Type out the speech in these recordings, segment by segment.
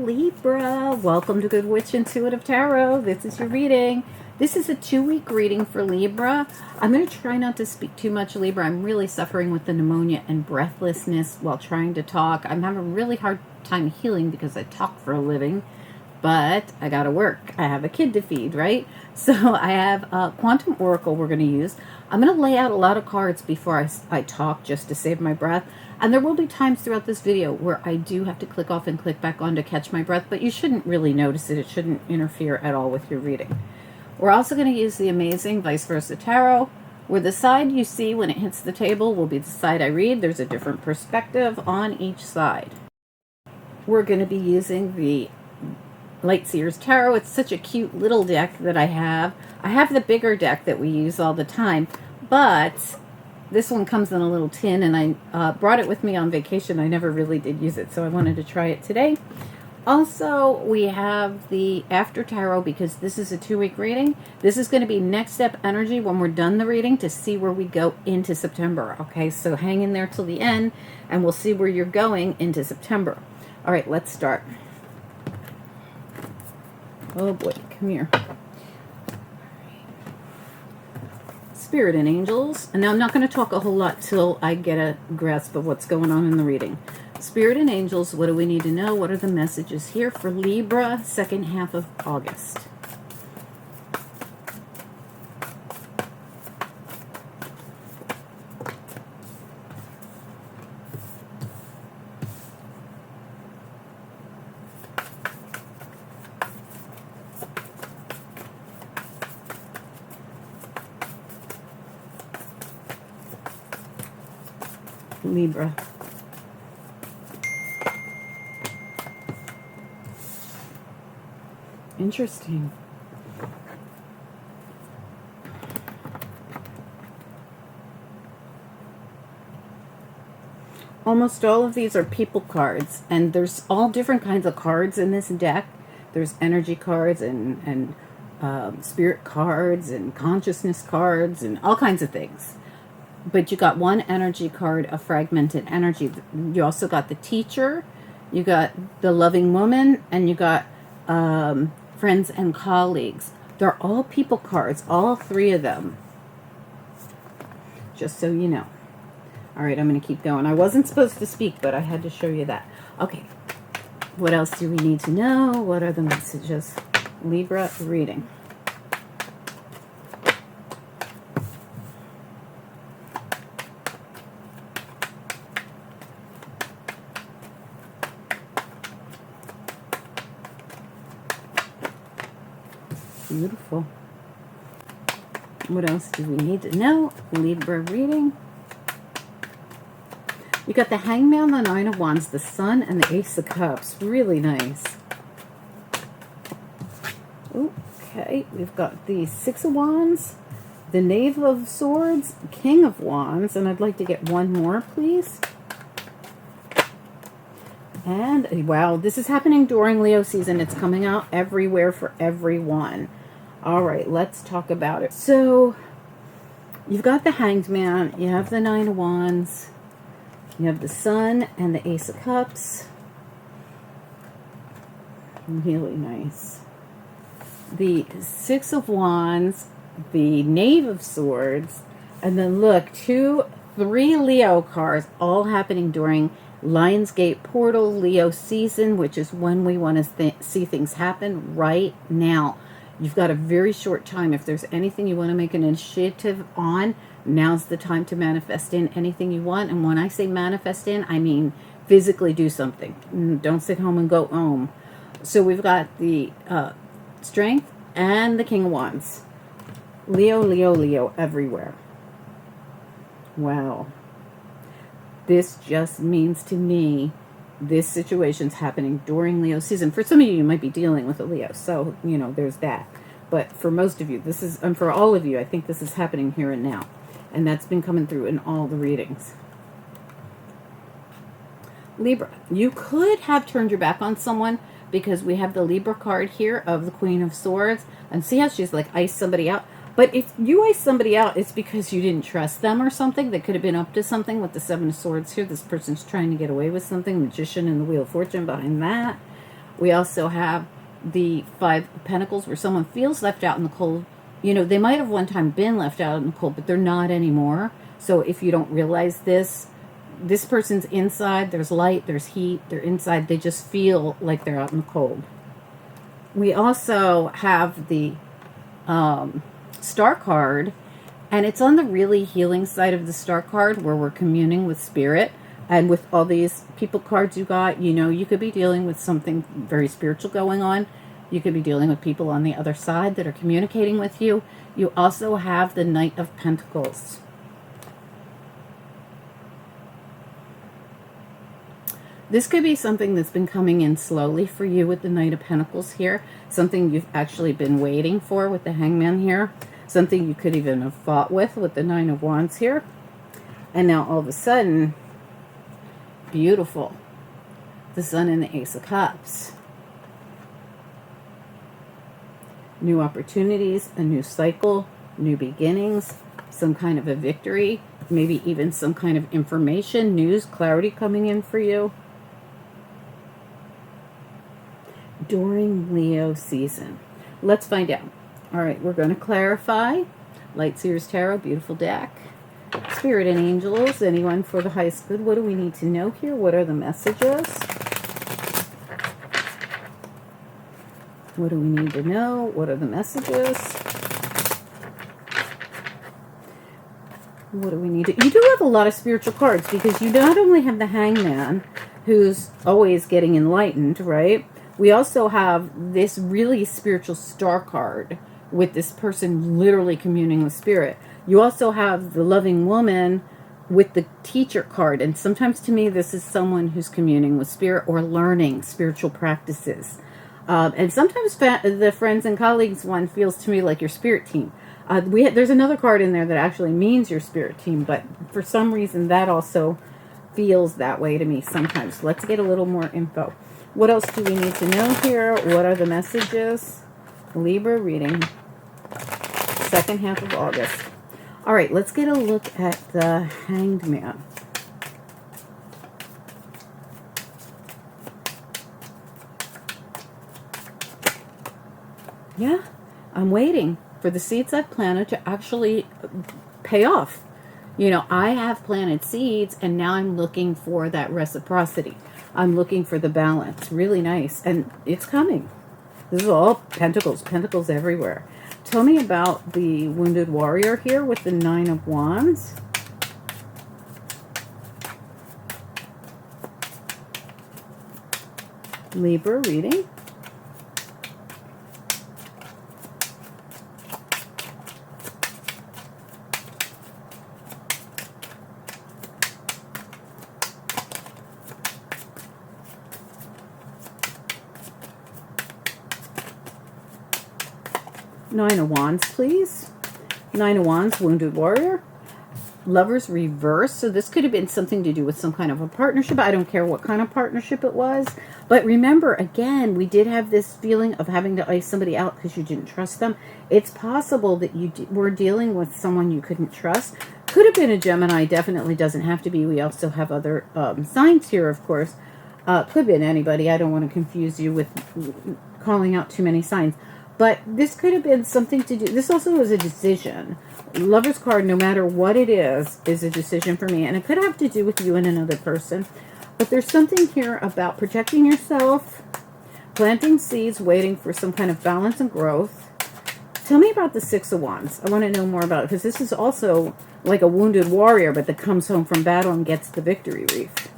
Libra. Welcome to Good Witch Intuitive Tarot. This is your reading. This is a 2-week reading for Libra. I'm going to try not to speak too much, Libra. I'm really suffering with the pneumonia and breathlessness while trying to talk. I'm having a really hard time healing because I talk for a living, but I got to work. I have a kid to feed, right? So I have a Quantum Oracle we're going to use. I'm going to lay out a lot of cards before I talk just to save my breath. And there will be times throughout this video where I do have to click off and click back on to catch my breath, but you shouldn't really notice it. It shouldn't interfere at all with your reading. We're also going to use the amazing Vice Versa Tarot, where the side you see when it hits the table will be the side I read. There's a different perspective on each side. We're going to be using the Lightseers Tarot. It's such a cute little deck that I have. I have the bigger deck that we use all the time, but this one comes in a little tin, and I brought it with me on vacation. I never really did use it, so I wanted to try it today. Also, we have the After Tarot because this is a 2-week reading. This is going to be next step energy when we're done the reading to see where we go into September. Okay, so hang in there till the end, and we'll see where you're going into September. All right, let's start. Oh boy, come here. Spirit and angels. And now I'm not going to talk a whole lot till I get a grasp of what's going on in the reading. Spirit and angels, what do we need to know? What are the messages here for Libra, second half of August? Libra. Interesting. Almost all of these are people cards, and there's all different kinds of cards in this deck. There's energy cards and spirit cards and consciousness cards and all kinds of things. But you got one energy card of fragmented energy. You also got the teacher, you got the loving woman, and you got friends and colleagues. They're all people cards, all 3 of them. Just so you know. All right, I'm going to keep going. I wasn't supposed to speak, but I had to show you that. Okay, what else do we need to know? What are the messages? Libra reading. Beautiful. What else do we need to know? Libra reading. You got the Hangman, the 9 of Wands, the Sun, and the Ace of Cups. Really nice. Okay, we've got the 6 of Wands, the Knave of Swords, King of Wands, and I'd like to get one more, please. And, wow, this is happening during Leo season. It's coming out everywhere for everyone. All right, let's talk about it. So, you've got the Hanged Man, you have the 9 of Wands, you have the Sun and the Ace of Cups. Really nice. The 6 of Wands, the Knave of Swords, and then look, 3 Leo cards, all happening during Lionsgate portal Leo season, which is when we want to see things happen right now. You've got a very short time. If there's anything you want to make an initiative on, now's the time to manifest in anything you want. And when I say manifest in, I mean physically do something. Don't sit home and go home. So we've got the Strength and the King of Wands. Leo, Leo, Leo everywhere. Wow. This just means to me, this situation's happening during Leo season. For some of you, you might be dealing with a Leo, so, you know, there's that. But for most of you, this is, and for all of you, I think this is happening here and now. And that's been coming through in all the readings. Libra, you could have turned your back on someone because we have the Libra card here of the Queen of Swords. And see how she's like iced somebody out? But if you ice somebody out, it's because you didn't trust them or something. They could have been up to something with the 7 of Swords here. This person's trying to get away with something. Magician and the Wheel of Fortune behind that. We also have the Five of Pentacles, where someone feels left out in the cold. You know, they might have one time been left out in the cold, but they're not anymore. So if you don't realize this, this person's inside, there's light, there's heat, they're inside, they just feel like they're out in the cold. We also have the Star card, and it's on the really healing side of the Star card, where we're communing with spirit. And with all these people cards you got, you know, you could be dealing with something very spiritual going on. You could be dealing with people on the other side that are communicating with you. You also have the Knight of Pentacles. This could be something that's been coming in slowly for you with the Knight of Pentacles here. Something you've actually been waiting for with the Hangman here. Something you could even have fought with the Nine of Wands here. And now all of a sudden, beautiful. The Sun and the Ace of Cups. New opportunities, a new cycle, new beginnings, some kind of a victory, maybe even some kind of information, news, clarity coming in for you during Leo season. Let's find out. All right, we're going to clarify. Light Seers Tarot, beautiful deck. Spirit and angels, anyone for the highest good. What do we need to know here? What are the messages? What do we need to know? What are the messages? What do we need to... You do have a lot of spiritual cards, because you not only have the Hangman, who's always getting enlightened, right? We also have this really spiritual Star card, with this person literally communing with spirit. You also have the Loving Woman with the Teacher card. And sometimes to me, this is someone who's communing with spirit or learning spiritual practices. And sometimes the friends and colleagues one feels to me like your spirit team. There's another card in there that actually means your spirit team, but for some reason that also feels that way to me sometimes. Let's get a little more info. What else do we need to know here? What are the messages? Libra reading, second half of August. All right, let's get a look at the Hanged Man. Yeah, I'm waiting for the seeds I've planted to actually pay off. You know, I have planted seeds, and now I'm looking for that reciprocity. I'm looking for the balance. Really nice. And it's coming. This is all pentacles. Pentacles everywhere. Tell me about the Wounded Warrior here with the Nine of Wands. Libra reading. Nine of Wands, please. Nine of Wands, Wounded Warrior. Lovers reverse. So this could have been something to do with some kind of a partnership. I don't care what kind of partnership it was. But remember, again, we did have this feeling of having to ice somebody out because you didn't trust them. It's possible that you were dealing with someone you couldn't trust. Could have been a Gemini. Definitely doesn't have to be. We also have other signs here, of course. Could have been anybody. I don't want to confuse you with calling out too many signs. But this could have been something to do. This also is a decision. Lover's card, no matter what it is a decision for me. And it could have to do with you and another person. But there's something here about protecting yourself, planting seeds, waiting for some kind of balance and growth. Tell me about the Six of Wands. I want to know more about it, because this is also like a wounded warrior, but that comes home from battle and gets the victory wreath.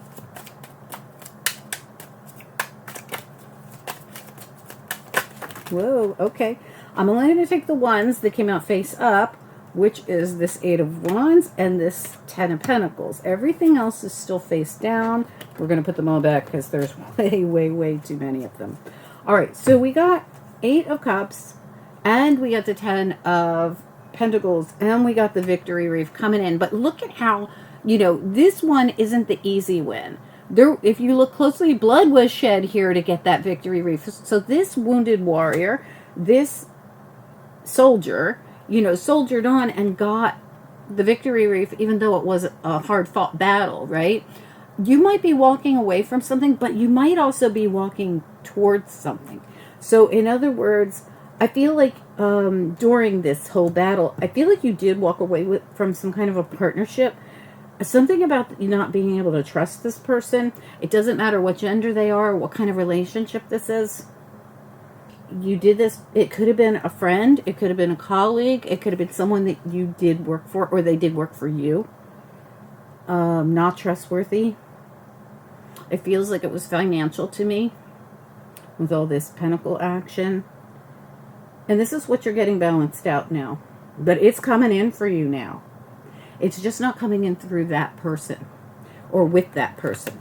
Whoa, okay. I'm only going to take the ones that came out face up, which is this Eight of Wands and this Ten of Pentacles. Everything else is still face down. We're going to put them all back because there's way too many of them. All right, so we got Eight of Cups, and we got the Ten of Pentacles, and we got the victory wreath coming in. But look at how, you know, this one isn't the easy win. There, if you look closely, blood was shed here to get that victory wreath. So this wounded warrior, this soldier, you know, soldiered on and got the victory wreath, even though it was a hard-fought battle, right? you might be walking away from something, but you might also be walking towards something. So in other words, I feel like during this whole battle, I feel like you did walk away from some kind of a partnership. Something about you not being able to trust this person. It doesn't matter what gender they are, what kind of relationship this is. You did this. It could have been a friend. It could have been a colleague. It could have been someone that you did work for, or they did work for you. Not trustworthy. It feels like it was financial to me with all this pentacle action. And this is what you're getting balanced out now. But it's coming in for you now. It's just not coming in through that person or with that person.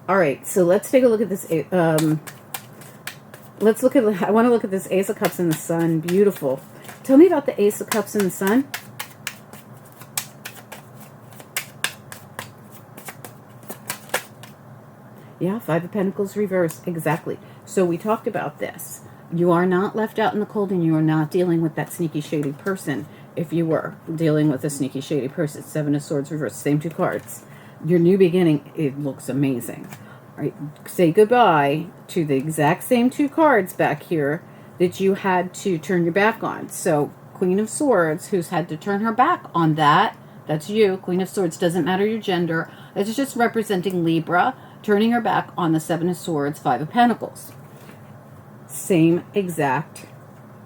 All right, so let's take a look at this. Let's look at, I want to look at this Ace of Cups and the Sun. Beautiful. Tell me about the Ace of Cups and the Sun. Yeah, Five of Pentacles reversed. Exactly. So we talked about this. You are not left out in the cold, and you are not dealing with that sneaky, shady person. If you were dealing with a sneaky, shady person, Seven of Swords reversed, same two cards. Your new beginning, it looks amazing. All right, say goodbye to the exact same two cards back here that you had to turn your back on. So Queen of Swords, who's had to turn her back on that, that's you. Queen of Swords, doesn't matter your gender. It's just representing Libra, turning her back on the Seven of Swords, Five of Pentacles. Same exact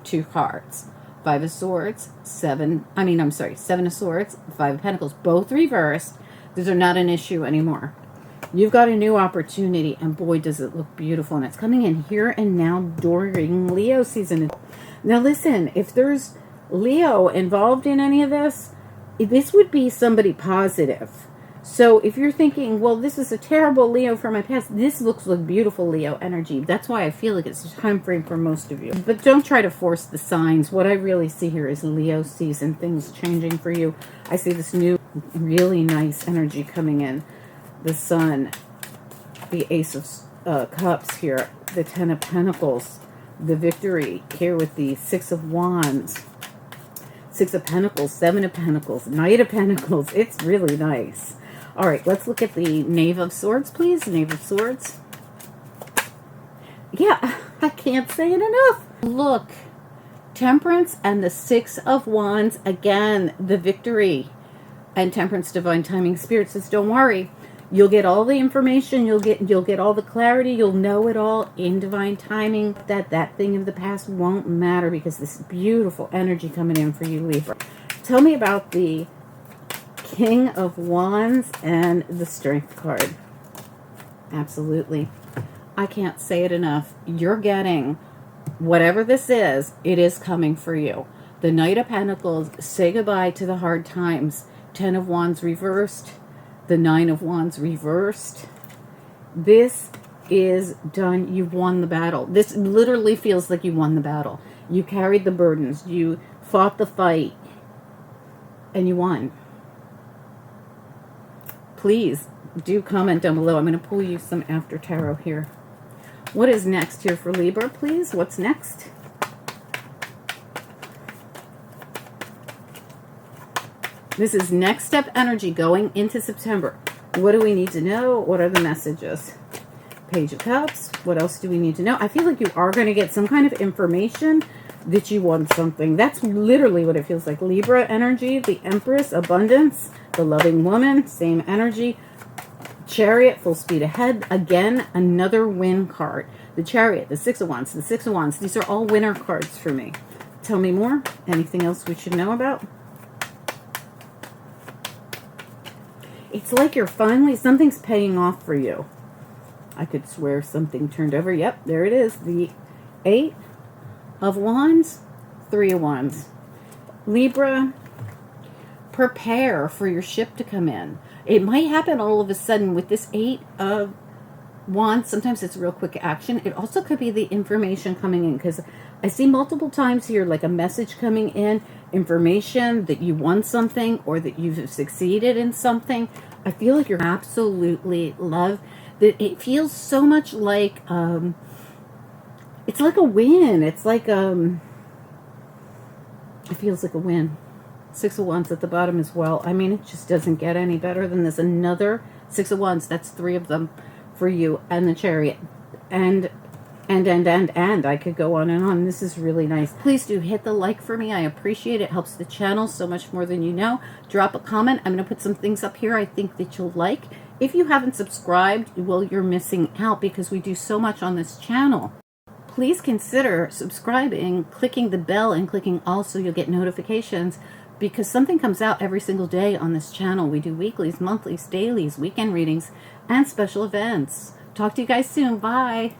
two cards. Five of Swords, Seven of Swords, Five of Pentacles, both reversed. These are not an issue anymore. You've got a new opportunity, and boy, does it look beautiful. And it's coming in here and now during Leo season. Now listen, if there's Leo involved in any of this, this would be somebody positive. So if you're thinking, well, this is a terrible Leo from my past, this looks like beautiful Leo energy. That's why I feel like it's a time frame for most of you. But don't try to force the signs. What I really see here is Leo season, things changing for you. I see this new, really nice energy coming in. The Sun, the Ace of Cups here, the Ten of Pentacles, the Victory here with the Six of Wands, Six of Pentacles, Seven of Pentacles, Knight of Pentacles. It's really nice. All right, let's look at the Knave of Swords, please. Knave of Swords. Yeah, I can't say it enough. Look, Temperance and the Six of Wands. Again, the Victory. And Temperance, Divine Timing, Spirit says, don't worry. You'll get all the information. You'll get all the clarity. You'll know it all in divine timing. That thing of the past won't matter because this beautiful energy coming in for you, Libra. Tell me about the King of Wands and the Strength card. Absolutely. I can't say it enough. You're getting whatever this is, it is coming for you. The Knight of Pentacles, say goodbye to the hard times. Ten of Wands reversed. The Nine of Wands reversed. This is done. You've won the battle. This literally feels like you won the battle. You carried the burdens. You fought the fight. And you won. Please do comment down below. I'm going to pull you some after tarot here. What is next here for Libra, please? What's next? This is next step energy going into September. What do we need to know? What are the messages? Page of Cups. What else do we need to know? I feel like you are going to get some kind of information that you won something. That's literally what it feels like. Libra energy, the Empress, abundance, the loving woman, same energy. Chariot, full speed ahead. Again, another win card. The Chariot, the Six of Wands, the Six of Wands. These are all winner cards for me. Tell me more. Anything else we should know about? It's like you're finally, something's paying off for you. I could swear something turned over. Yep, there it is. The Eight of Wands, Three of Wands. Libra, prepare for your ship to come in. It might happen all of a sudden with this Eight of Wands. Sometimes it's real quick action. It also could be the information coming in, because I see multiple times here like a message coming in, information that you won something or that you've succeeded in something. I feel like you're absolutely love that. It feels so much like it's like a win. It's like it feels like a win. Six of Wands at the bottom as well. I mean, it just doesn't get any better than this. Another Six of Wands, that's 3 of them for you, and the Chariot. And I could go on and on. This is really nice. Please do hit the like for me. I appreciate it. It helps the channel so much more than you know. Drop a comment. I'm going to put some things up here I think that you'll like. If you haven't subscribed, well, you're missing out because we do so much on this channel. Please consider subscribing, clicking the bell, and clicking all so you'll get notifications, because something comes out every single day on this channel. We do weeklies, monthlies, dailies, weekend readings, and special events. Talk to you guys soon. Bye.